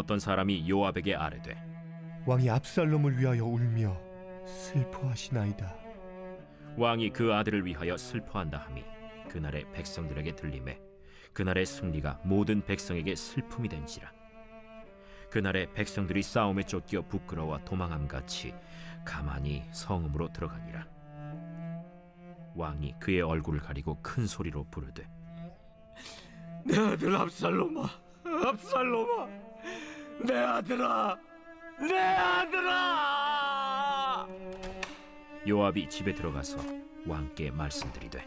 어떤 사람이 요압에게 아뢰되 왕이 압살롬을 위하여 울며 슬퍼하시나이다. 왕이 그 아들을 위하여 슬퍼한다 함이 그날의 백성들에게 들리매 그날의 승리가 모든 백성에게 슬픔이 된지라. 그날의 백성들이 싸움에 쫓겨 부끄러워 도망함같이 가만히 성읍으로 들어가니라. 왕이 그의 얼굴을 가리고 큰 소리로 부르되 내 아들 압살롬아, 압살롬아, 내 아들아, 내 아들아! 요압이 집에 들어가서 왕께 말씀드리되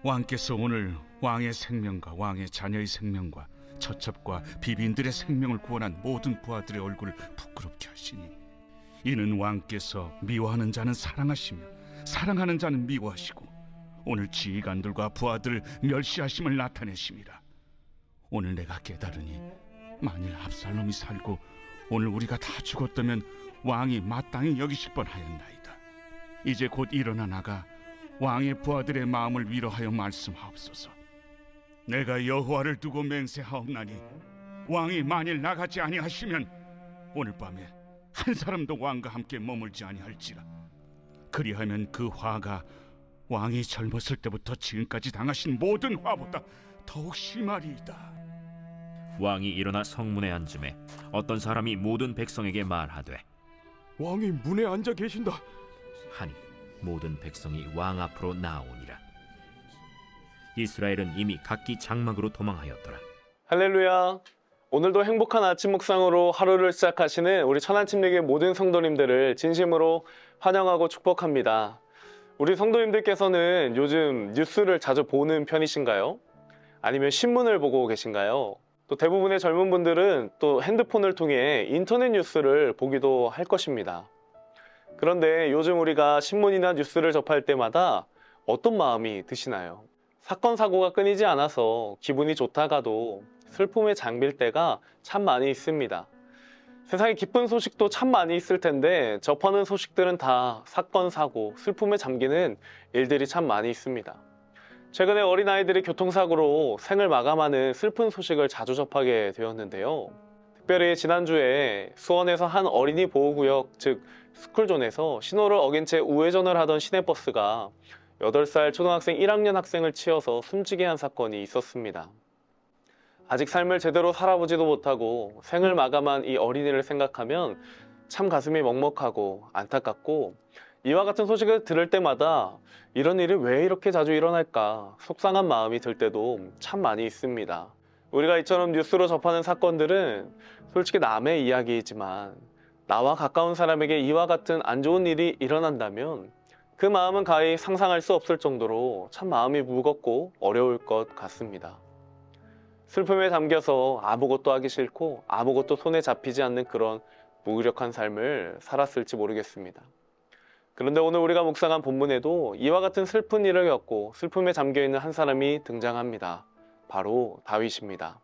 왕께서 오늘 왕의 생명과 왕의 자녀의 생명과 처첩과 비빈들의 생명을 구원한 모든 부하들의 얼굴을 부끄럽게 하시니 이는 왕께서 미워하는 자는 사랑하시며 사랑하는 자는 미워하시고 오늘 지휘관들과 부하들을 멸시하심을 나타내심이라. 오늘 내가 깨달으니 만일 압살롬이 살고 오늘 우리가 다 죽었다면 왕이 마땅히 여기실 뻔하였나이다. 이제 곧 일어나 나가 왕의 부하들의 마음을 위로하여 말씀하옵소서. 내가 여호와를 두고 맹세하옵나니 왕이 만일 나가지 아니하시면 오늘 밤에 한 사람도 왕과 함께 머물지 아니할지라. 그리하면 그 화가 왕이 젊었을 때부터 지금까지 당하신 모든 화보다 더욱 심하리이다. 왕이 일어나 성문에 앉음에 어떤 사람이 모든 백성에게 말하되 왕이 문에 앉아 계신다. 하니 모든 백성이 왕 앞으로 나오니라. 이스라엘은 이미 각기 장막으로 도망하였더라. 할렐루야. 오늘도 행복한 아침 묵상으로 하루를 시작하시는 우리 천안침례교회 모든 성도님들을 진심으로 환영하고 축복합니다. 우리 성도님들께서는 요즘 뉴스를 자주 보는 편이신가요? 아니면 신문을 보고 계신가요? 또 대부분의 젊은 분들은 또 핸드폰을 통해 인터넷 뉴스를 보기도 할 것입니다. 그런데 요즘 우리가 신문이나 뉴스를 접할 때마다 어떤 마음이 드시나요? 사건 사고가 끊이지 않아서 기분이 좋다가도 슬픔에 잠길 때가 참 많이 있습니다. 세상에 기쁜 소식도 참 많이 있을 텐데 접하는 소식들은 다 사건, 사고, 슬픔에 잠기는 일들이 참 많이 있습니다. 최근에 어린아이들이 교통사고로 생을 마감하는 슬픈 소식을 자주 접하게 되었는데요. 특별히 지난주에 수원에서 한 어린이 보호구역, 즉 스쿨존에서 신호를 어긴 채 우회전을 하던 시내버스가 8살 초등학생 1학년 학생을 치여서 숨지게 한 사건이 있었습니다. 아직 삶을 제대로 살아보지도 못하고 생을 마감한 이 어린이를 생각하면 참 가슴이 먹먹하고 안타깝고 이와 같은 소식을 들을 때마다 이런 일이 왜 이렇게 자주 일어날까 속상한 마음이 들 때도 참 많이 있습니다. 우리가 이처럼 뉴스로 접하는 사건들은 솔직히 남의 이야기이지만 나와 가까운 사람에게 이와 같은 안 좋은 일이 일어난다면 그 마음은 가히 상상할 수 없을 정도로 참 마음이 무겁고 어려울 것 같습니다. 슬픔에 잠겨서 아무것도 하기 싫고 아무것도 손에 잡히지 않는 그런 무기력한 삶을 살았을지 모르겠습니다. 그런데 오늘 우리가 묵상한 본문에도 이와 같은 슬픈 일을 겪고 슬픔에 잠겨있는 한 사람이 등장합니다. 바로 다윗입니다.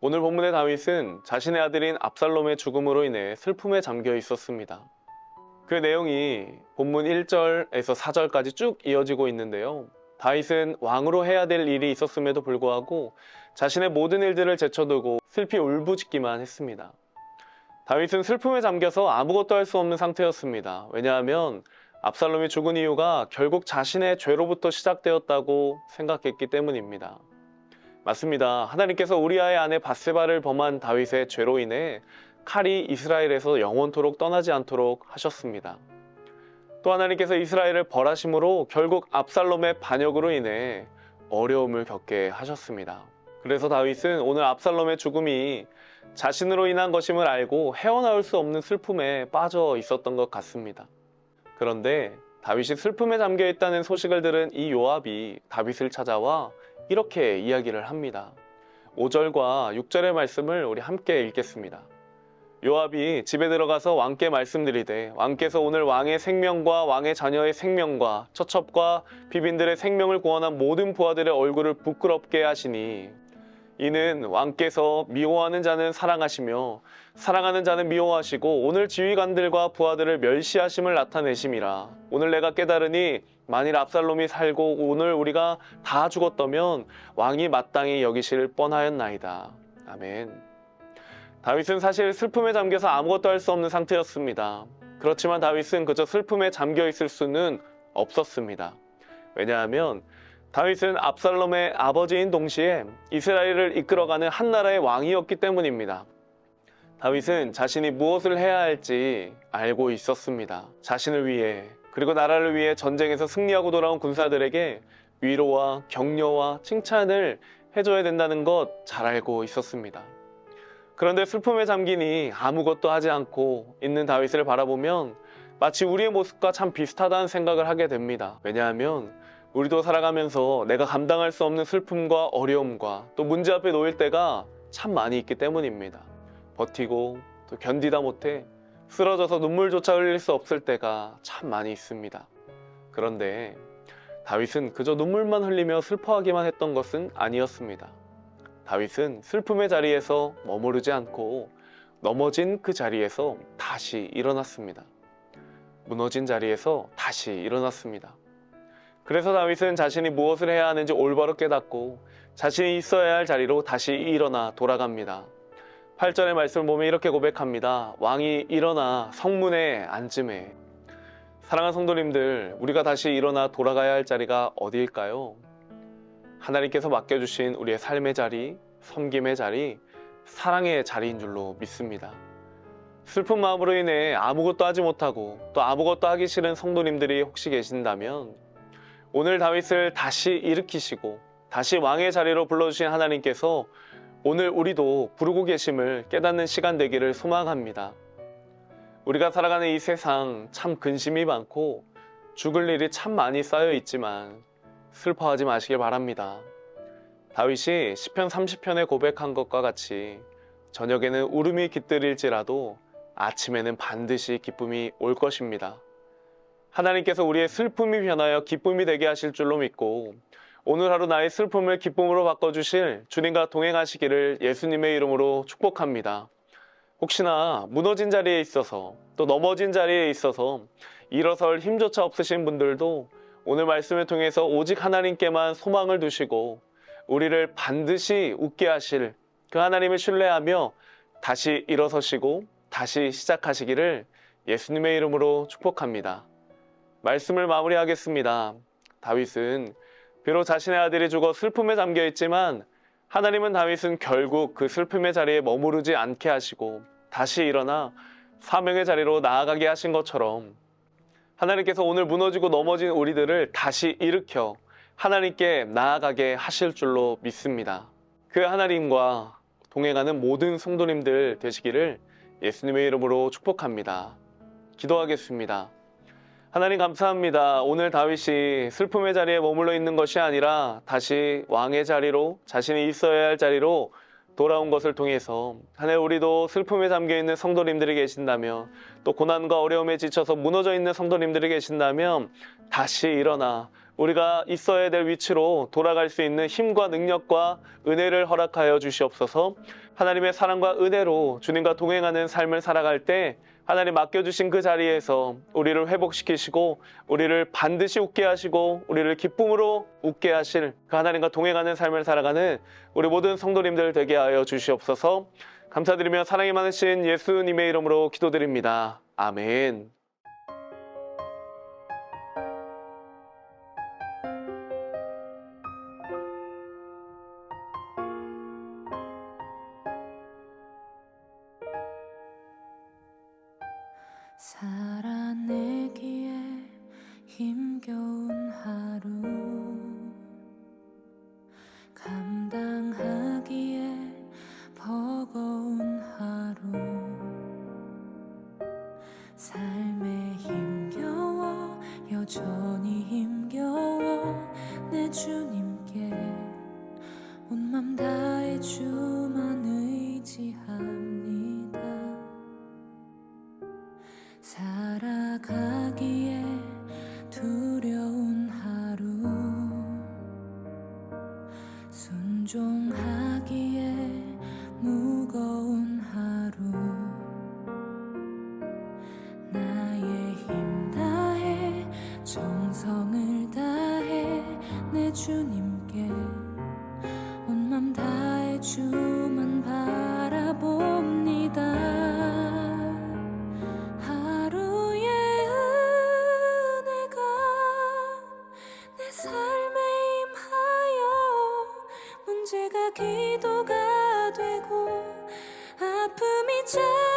오늘 본문의 다윗은 자신의 아들인 압살롬의 죽음으로 인해 슬픔에 잠겨 있었습니다. 그 내용이 본문 1절에서 4절까지 쭉 이어지고 있는데요. 다윗은 왕으로 해야 될 일이 있었음에도 불구하고 자신의 모든 일들을 제쳐두고 슬피 울부짖기만 했습니다. 다윗은 슬픔에 잠겨서 아무것도 할 수 없는 상태였습니다. 왜냐하면 압살롬이 죽은 이유가 결국 자신의 죄로부터 시작되었다고 생각했기 때문입니다. 맞습니다. 하나님께서 우리아의 아내 밧세바를 범한 다윗의 죄로 인해 칼이 이스라엘에서 영원토록 떠나지 않도록 하셨습니다. 또 하나님께서 이스라엘을 벌하심으로 결국 압살롬의 반역으로 인해 어려움을 겪게 하셨습니다. 그래서 다윗은 오늘 압살롬의 죽음이 자신으로 인한 것임을 알고 헤어나올 수 없는 슬픔에 빠져 있었던 것 같습니다. 그런데 다윗이 슬픔에 잠겨 있다는 소식을 들은 이 요압이 다윗을 찾아와 이렇게 이야기를 합니다. 5절과 6절의 말씀을 우리 함께 읽겠습니다. 요압이 집에 들어가서 왕께 말씀드리되 왕께서 오늘 왕의 생명과 왕의 자녀의 생명과 처첩과 비빈들의 생명을 구원한 모든 부하들의 얼굴을 부끄럽게 하시니 이는 왕께서 미워하는 자는 사랑하시며 사랑하는 자는 미워하시고 오늘 지휘관들과 부하들을 멸시하심을 나타내심이라. 오늘 내가 깨달으니 만일 압살롬이 살고 오늘 우리가 다 죽었다면 왕이 마땅히 여기실 뻔하였나이다. 아멘. 다윗은 사실 슬픔에 잠겨서 아무것도 할 수 없는 상태였습니다. 그렇지만 다윗은 그저 슬픔에 잠겨 있을 수는 없었습니다. 왜냐하면 다윗은 압살롬의 아버지인 동시에 이스라엘을 이끌어가는 한 나라의 왕이었기 때문입니다. 다윗은 자신이 무엇을 해야 할지 알고 있었습니다. 자신을 위해 그리고 나라를 위해 전쟁에서 승리하고 돌아온 군사들에게 위로와 격려와 칭찬을 해줘야 된다는 것 잘 알고 있었습니다. 그런데 슬픔에 잠기니 아무것도 하지 않고 있는 다윗을 바라보면 마치 우리의 모습과 참 비슷하다는 생각을 하게 됩니다. 왜냐하면 우리도 살아가면서 내가 감당할 수 없는 슬픔과 어려움과 또 문제 앞에 놓일 때가 참 많이 있기 때문입니다. 버티고 또 견디다 못해 쓰러져서 눈물조차 흘릴 수 없을 때가 참 많이 있습니다. 그런데 다윗은 그저 눈물만 흘리며 슬퍼하기만 했던 것은 아니었습니다. 다윗은 슬픔의 자리에서 머무르지 않고 넘어진 그 자리에서 다시 일어났습니다. 무너진 자리에서 다시 일어났습니다. 그래서 다윗은 자신이 무엇을 해야 하는지 올바로 깨닫고 자신이 있어야 할 자리로 다시 일어나 돌아갑니다. 8절의 말씀을 보면 이렇게 고백합니다. 왕이 일어나 성문에 앉음에. 사랑하는 성도님들, 우리가 다시 일어나 돌아가야 할 자리가 어디일까요? 하나님께서 맡겨주신 우리의 삶의 자리, 섬김의 자리, 사랑의 자리인 줄로 믿습니다. 슬픈 마음으로 인해 아무것도 하지 못하고 또 아무것도 하기 싫은 성도님들이 혹시 계신다면 오늘 다윗을 다시 일으키시고 다시 왕의 자리로 불러주신 하나님께서 오늘 우리도 부르고 계심을 깨닫는 시간 되기를 소망합니다. 우리가 살아가는 이 세상 참 근심이 많고 죽을 일이 참 많이 쌓여 있지만 슬퍼하지 마시길 바랍니다. 다윗이 시편 30편에 고백한 것과 같이 저녁에는 울음이 깃들일지라도 아침에는 반드시 기쁨이 올 것입니다. 하나님께서 우리의 슬픔이 변하여 기쁨이 되게 하실 줄로 믿고 오늘 하루 나의 슬픔을 기쁨으로 바꿔주실 주님과 동행하시기를 예수님의 이름으로 축복합니다. 혹시나 무너진 자리에 있어서 또 넘어진 자리에 있어서 일어설 힘조차 없으신 분들도 오늘 말씀을 통해서 오직 하나님께만 소망을 두시고 우리를 반드시 웃게 하실 그 하나님을 신뢰하며 다시 일어서시고 다시 시작하시기를 예수님의 이름으로 축복합니다. 말씀을 마무리하겠습니다. 다윗은 비록 자신의 아들이 죽어 슬픔에 잠겨 있지만 하나님은 다윗은 결국 그 슬픔의 자리에 머무르지 않게 하시고 다시 일어나 사명의 자리로 나아가게 하신 것처럼 하나님께서 오늘 무너지고 넘어진 우리들을 다시 일으켜 하나님께 나아가게 하실 줄로 믿습니다. 그 하나님과 동행하는 모든 성도님들 되시기를 예수님의 이름으로 축복합니다. 기도하겠습니다. 하나님 감사합니다. 오늘 다윗이 슬픔의 자리에 머물러 있는 것이 아니라 다시 왕의 자리로 자신이 있어야 할 자리로 돌아온 것을 통해서 하나님 우리도 슬픔에 잠겨있는 성도님들이 계신다면 또 고난과 어려움에 지쳐서 무너져 있는 성도님들이 계신다면 다시 일어나 우리가 있어야 될 위치로 돌아갈 수 있는 힘과 능력과 은혜를 허락하여 주시옵소서. 하나님의 사랑과 은혜로 주님과 동행하는 삶을 살아갈 때 하나님 맡겨주신 그 자리에서 우리를 회복시키시고 우리를 반드시 웃게 하시고 우리를 기쁨으로 웃게 하실 그 하나님과 동행하는 삶을 살아가는 우리 모든 성도님들 되게 하여 주시옵소서. 감사드리며 사랑이 많으신 예수님의 이름으로 기도드립니다. 아멘. 살아내기에 힘겨운 하루 감당하기에 버거운 하루 삶에 힘겨워 여전히 힘겨워 내 주님께 온 맘 다해 주만 의지합니다. 살아가기에 두려운 하루 순종하기에 무거운 하루 나의 힘 다해 정성을 다해 내 주님께 온 맘 다해 주만 바라봅니다. 자